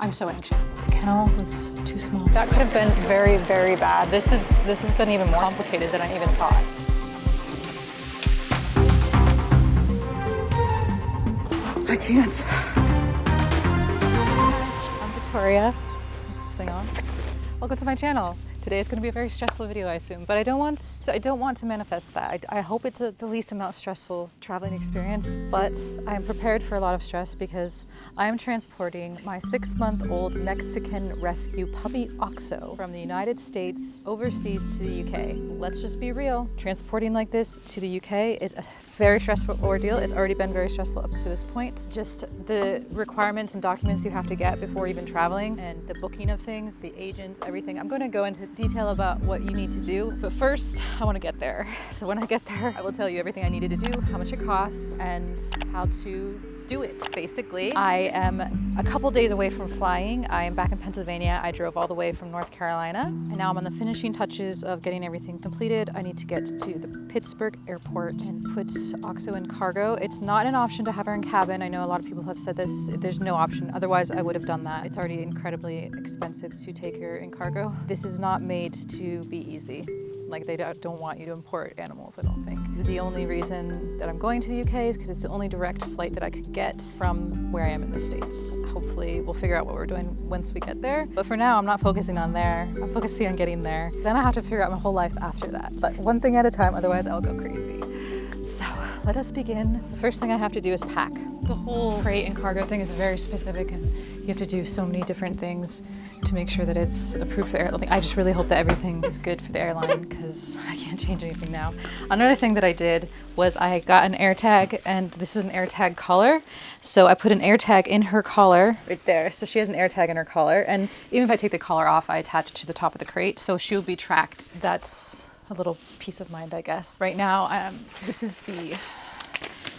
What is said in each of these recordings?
I'm so anxious. The kennel was too small. That could have been very, very bad. This has been even more complicated than I even thought. I can't. I'm Victoria. Is this thing on? Welcome to my channel. Today is going to be a very stressful video, I assume, but I don't want to manifest that. I hope it's the least amount stressful traveling experience, but I am prepared for a lot of stress because I am transporting my 6-month-old Mexican rescue puppy Oxo from the United States overseas to the UK. Let's just be real. Transporting like this to the UK is a very stressful ordeal. It's already been very stressful up to this point. Just the requirements and documents you have to get before even traveling and the booking of things, the agents, everything. I'm going to go into detail about what you need to do, but first I want to get there. So when I get there, I will tell you everything I needed to do, how much it costs, and how to do it. Basically, I am a couple days away from flying. I am back in Pennsylvania. I drove all the way from North Carolina, and now I'm on the finishing touches of getting everything completed. I need to get to the Pittsburgh airport and put Oxo in cargo. It's not an option to have her in cabin. I know a lot of people have said this. There's no option. Otherwise, I would have done that. It's already incredibly expensive to take her in cargo. This is not made to be easy. Like, they don't want you to import animals, I don't think. The only reason that I'm going to the UK is because it's the only direct flight that I could get from where I am in the States. Hopefully we'll figure out what we're doing once we get there. But for now, I'm not focusing on there. I'm focusing on getting there. Then I have to figure out my whole life after that. But one thing at a time, otherwise I'll go crazy. So let us begin. The first thing I have to do is pack. The whole crate and cargo thing is very specific, and you have to do so many different things to make sure that it's approved for the airline. I just really hope that everything is good for the airline because I can't change anything now. Another thing that I did was I got an air tag, and this is an air tag collar. So I put an air tag in her collar right there. So she has an air tag in her collar, and even if I take the collar off, I attach it to the top of the crate, so she'll be tracked. That's a little peace of mind, I guess. Right now, this is the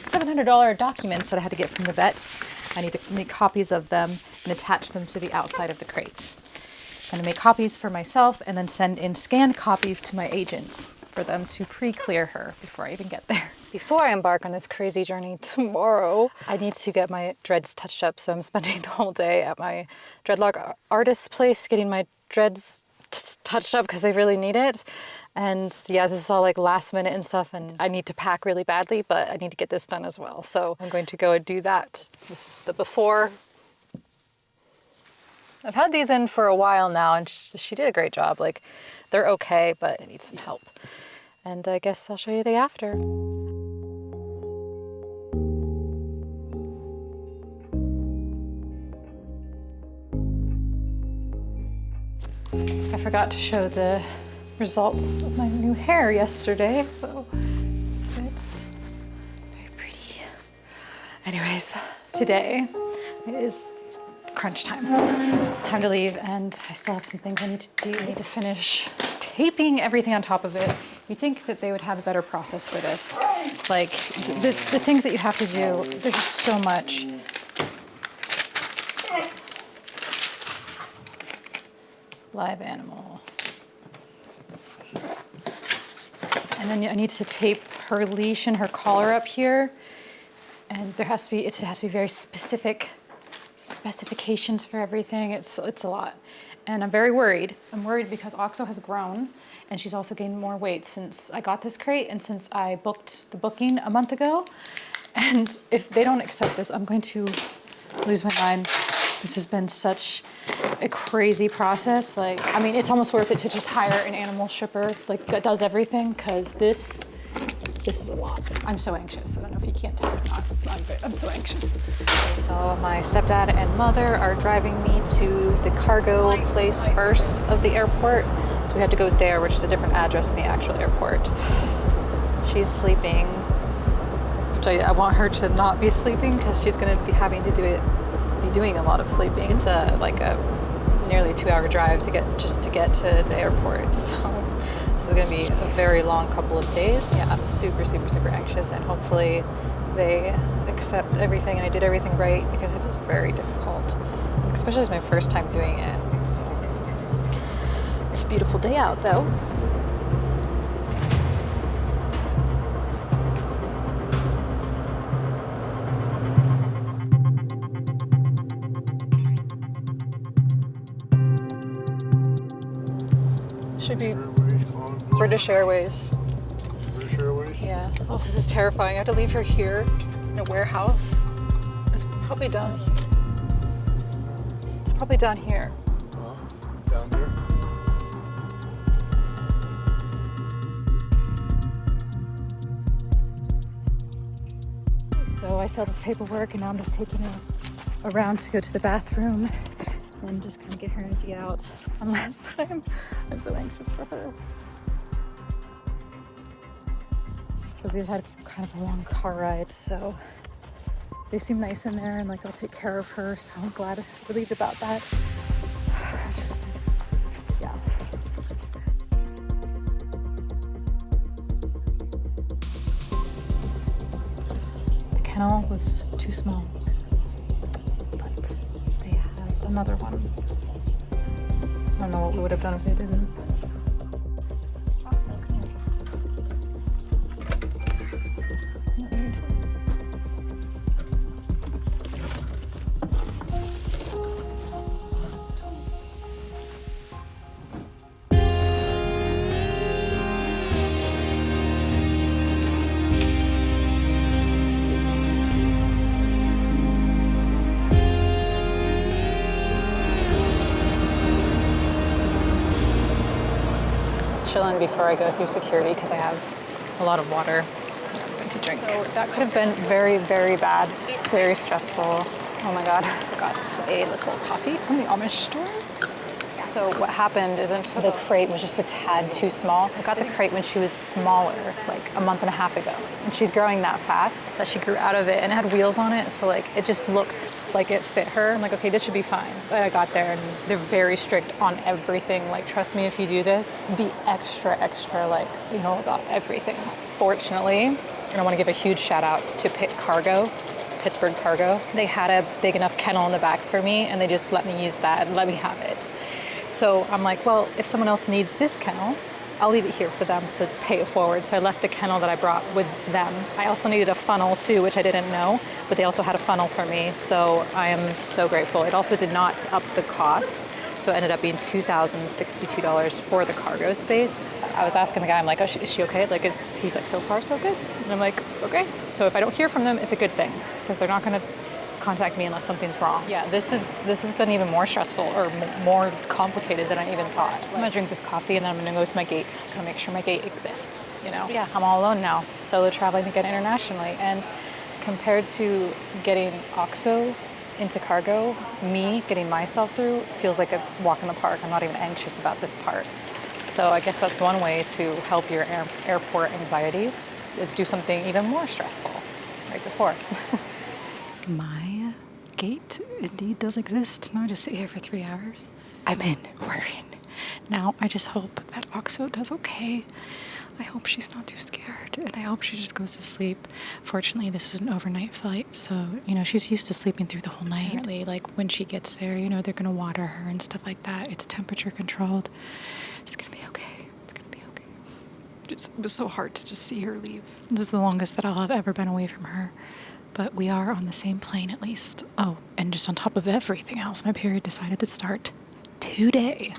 $700 documents that I had to get from the vets. I need to make copies of them and attach them to the outside of the crate. I'm gonna make copies for myself and then send in scanned copies to my agent for them to pre-clear her before I even get there. Before I embark on this crazy journey tomorrow, I need to get my dreads touched up. So I'm spending the whole day at my dreadlock artist place getting my dreads touched up because they really need it. And yeah, this is all like last minute and stuff, and I need to pack really badly, but I need to get this done as well. So I'm going to go and do that. This is the before. I've had these in for a while now, and she did a great job. Like, they're okay, but I need some help. And I guess I'll show you the after. I forgot to show the results of my new hair yesterday, so it's very pretty. Anyways, today is crunch time. It's time to leave, and I still have some things I need to do. I need to finish taping everything on top of it. You'd think that they would have a better process for this. Like, the things that you have to do, there's just so much. Live animal. And then I need to tape her leash and her collar up here. And it has to be very specific specifications for everything. It's a lot. And I'm very worried. I'm worried because Oxo has grown, and she's also gained more weight since I got this crate and since I booked the booking a month ago. And if they don't accept this, I'm going to lose my mind. This has been such a crazy process. Like, I mean, it's almost worth it to just hire an animal shipper, like, that does everything, because this is a lot. I'm so anxious. I don't know if you can't tell or not. I'm so anxious. So my stepdad and mother are driving me to the cargo place first of the airport. So we have to go there, which is a different address than the actual airport. She's sleeping, which I want her to not be sleeping because she's going to be having to be doing a lot of sleeping. It's like a nearly 2-hour drive to get to the airport. So this is going to be a very long couple of days. Yeah, I'm super, super, super anxious, and hopefully they accept everything and I did everything right, because it was very difficult, especially as my first time doing it. So it's a beautiful day out though. Should be Airways, on British Airways. British Airways. Yeah. Oh, this is terrifying. I have to leave her here in a warehouse. It's probably down. It's probably down here. Down there. So I filled out the paperwork and now I'm just taking her around to go to the bathroom and just kind of get her energy out. One last time. I'm so anxious for her. So we've had kind of a long car ride, so they seem nice in there and like they'll take care of her, so I'm glad, relieved about that. It's just this, yeah. The kennel was too small, but they had another one. I don't know what we would have done if they didn't. Oxo, come here. No, you're twins. Chilling before I go through security because I have a lot of water to drink. So that could have been very, very bad, very stressful. Oh my God, I got a little coffee from the Amish store. So what happened isn't the crate was just a tad too small. I got the crate when she was smaller, like a month and a half ago. And she's growing that fast that she grew out of it and it had wheels on it. So like it just looked like it fit her. I'm like, okay, this should be fine. But I got there and they're very strict on everything. Like, trust me, if you do this, be extra, extra, like, you know, about everything. Fortunately, and I want to give a huge shout out to Pittsburgh Cargo. They had a big enough kennel in the back for me and they just let me use that and let me have it. So I'm like, well, if someone else needs this kennel, I'll leave it here for them, so pay it forward. So I left the kennel that I brought with them. I also needed a funnel too, which I didn't know, but they also had a funnel for me. So I am so grateful. It also did not up the cost. So it ended up being $2,062 for the cargo space. I was asking the guy, I'm like, oh, is she okay? Like, he's like, so far so good. And I'm like, okay. So if I don't hear from them, it's a good thing because they're not gonna contact me unless something's wrong. Yeah, this has been even more stressful or more complicated than I even thought. I'm gonna drink this coffee and then I'm gonna go to my gate. I'm gonna make sure my gate exists, you know? Yeah, I'm all alone now, solo traveling again internationally. And compared to getting OXO into cargo, me getting myself through feels like a walk in the park. I'm not even anxious about this part. So I guess that's one way to help your airport anxiety is do something even more stressful right before. My gate indeed does exist. Now I just sit here for 3 hours. I'm in. We're in. Now I just hope that OXO does okay. I hope she's not too scared, and I hope she just goes to sleep. Fortunately, this is an overnight flight, so, you know, she's used to sleeping through the whole night. Apparently, like, when she gets there, you know, they're going to water her and stuff like that. It's temperature controlled. It's going to be okay. It's going to be okay. It was so hard to just see her leave. This is the longest that I'll have ever been away from her. But we are on the same plane at least. Oh, and just on top of everything else, my period decided to start today.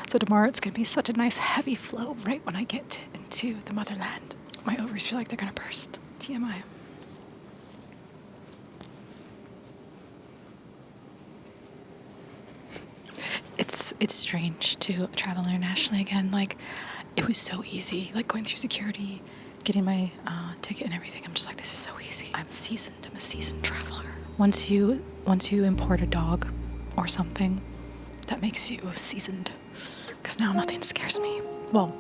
So tomorrow it's going to be such a nice heavy flow right when I get into the motherland. My ovaries feel like they're going to burst. TMI. It's strange to travel internationally again. Like, it was so easy, like going through security, getting my ticket and everything. I'm just like, this is so easy. I'm seasoned. I'm a seasoned traveler. Once you import a dog or something, that makes you seasoned. Because now nothing scares me. Well,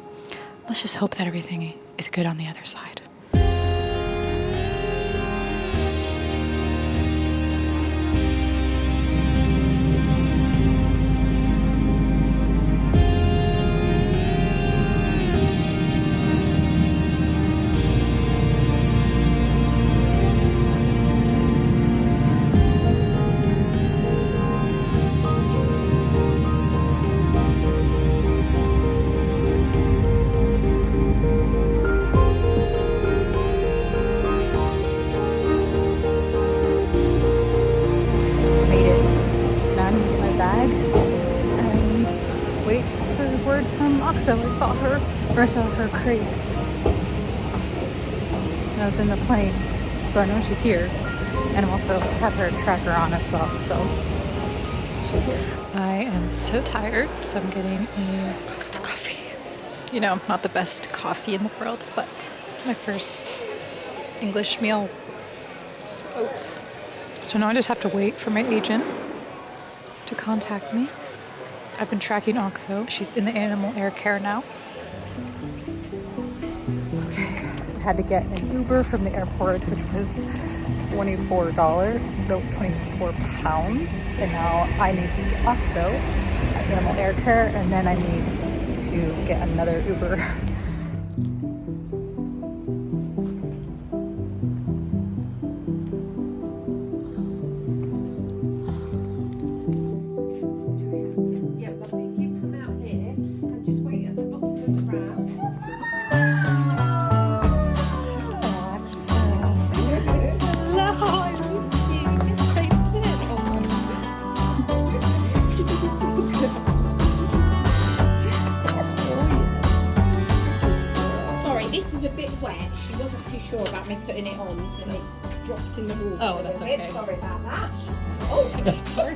let's just hope that everything is good on the other side. wait for word from Oxo. I saw her crate. I was in the plane, so I know she's here. And I also have her tracker on as well, so she's here. I am so tired, so I'm getting a Costa coffee. You know, not the best coffee in the world, but my first English meal. Some oats. So now I just have to wait for my agent to contact me. I've been tracking Oxo. She's in the animal air care now. Okay, I had to get an Uber from the airport, which was £24, no, 24 pounds. And now I need to get Oxo at animal air care, and then I need to get another Uber. Sure about me putting it on, so it dropped in the water. Oh, that's okay. Sorry about that. Oh, sorry.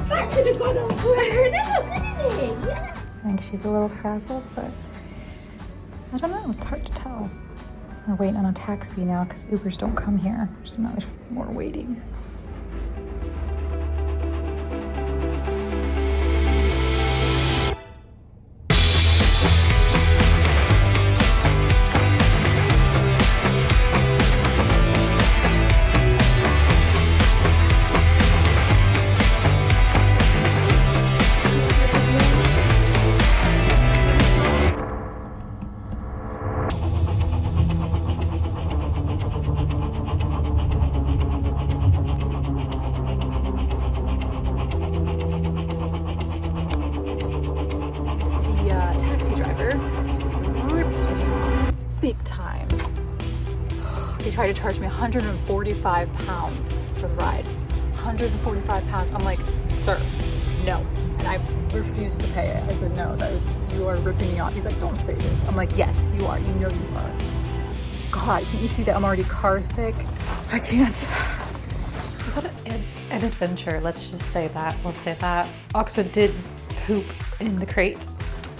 That could have gone on forever and ever, couldn't it? Yeah. I think she's a little frazzled, but I don't know. It's hard to tell. I'm waiting on a taxi now because Ubers don't come here. So now there's more waiting. Big time. He tried to charge me 145 pounds for the ride. 145 pounds. I'm like, sir, no. And I refused to pay it. I said, no, you are ripping me off. He's like, don't say this. I'm like, yes, you are. You know you are. God, can you see that I'm already car sick? I can't. What an adventure. Let's just say that. We'll say that. Oxo did poop in the crate.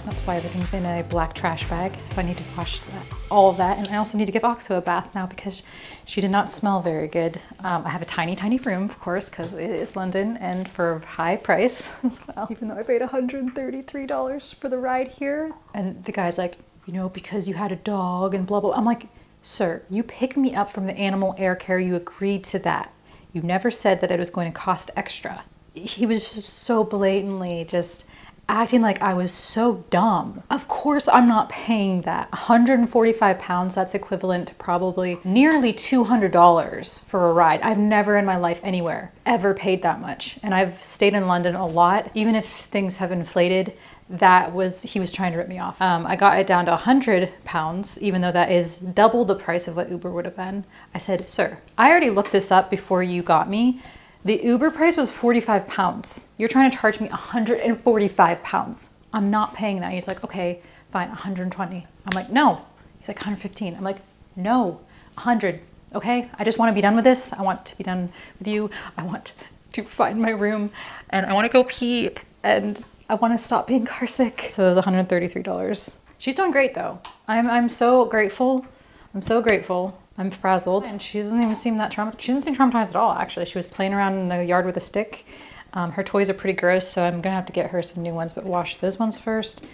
That's why everything's in a black trash bag. So I need to wash all of that. And I also need to give Oxo a bath now because she did not smell very good. I have a tiny, tiny room, of course, because it is London and for a high price as well. Even though I paid $133 for the ride here. And the guy's like, you know, because you had a dog and blah, blah. I'm like, sir, you picked me up from the animal air care. You agreed to that. You never said that it was going to cost extra. He was just so blatantly just acting like I was so dumb. Of course I'm not paying that. 145 pounds, that's equivalent to probably nearly $200 for a ride. I've never in my life anywhere ever paid that much. And I've stayed in London a lot. Even if things have inflated, he was trying to rip me off. I got it down to 100 pounds, even though that is double the price of what Uber would have been. I said, sir, I already looked this up before you got me. The Uber price was 45 pounds. You're trying to charge me 145 pounds. I'm not paying that. He's like, okay, fine, 120. I'm like, no. He's like, 115. I'm like, no, 100. Okay, I just want to be done with this. I want to be done with you. I want to find my room and I want to go pee and I want to stop being car sick. So it was $133. She's doing great though. I'm so grateful. I'm so grateful. I'm frazzled and she doesn't even seem that traumatized. She doesn't seem traumatized at all, actually. She was playing around in the yard with a stick. Her toys are pretty gross, so I'm gonna have to get her some new ones, but wash those ones first.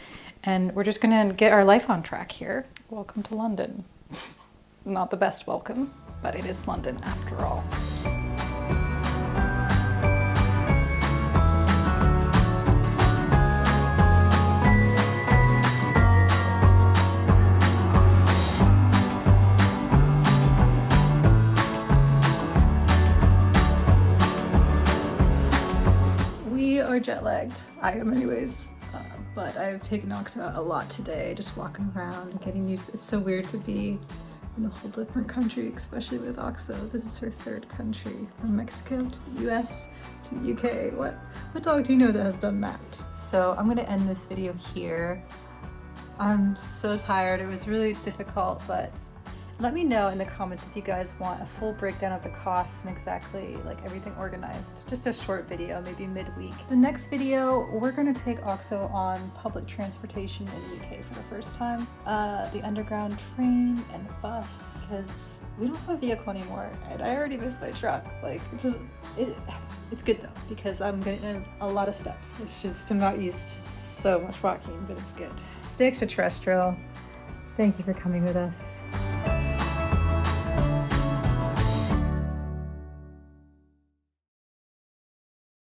And we're just gonna get our life on track here. Welcome to London. Not the best welcome, but it is London after all. Are jet lagged. I am anyways, but I've taken Oxo out a lot today, just walking around and getting used. It's so weird to be in a whole different country, especially with Oxo. This is her third country, from Mexico to the US to the UK. What dog do you know that has done that? So I'm gonna end this video here. I'm so tired. It was really difficult, but let me know in the comments if you guys want a full breakdown of the cost and exactly like everything organized. Just a short video, maybe midweek. The next video, we're gonna take Oxo on public transportation in the UK for the first time. The underground train and the bus, because we don't have a vehicle anymore, and I already missed my truck. Like, it's good though, because I'm getting a lot of steps. It's just, I'm not used to so much walking, but it's good. Stay extraterrestrial. Thank you for coming with us.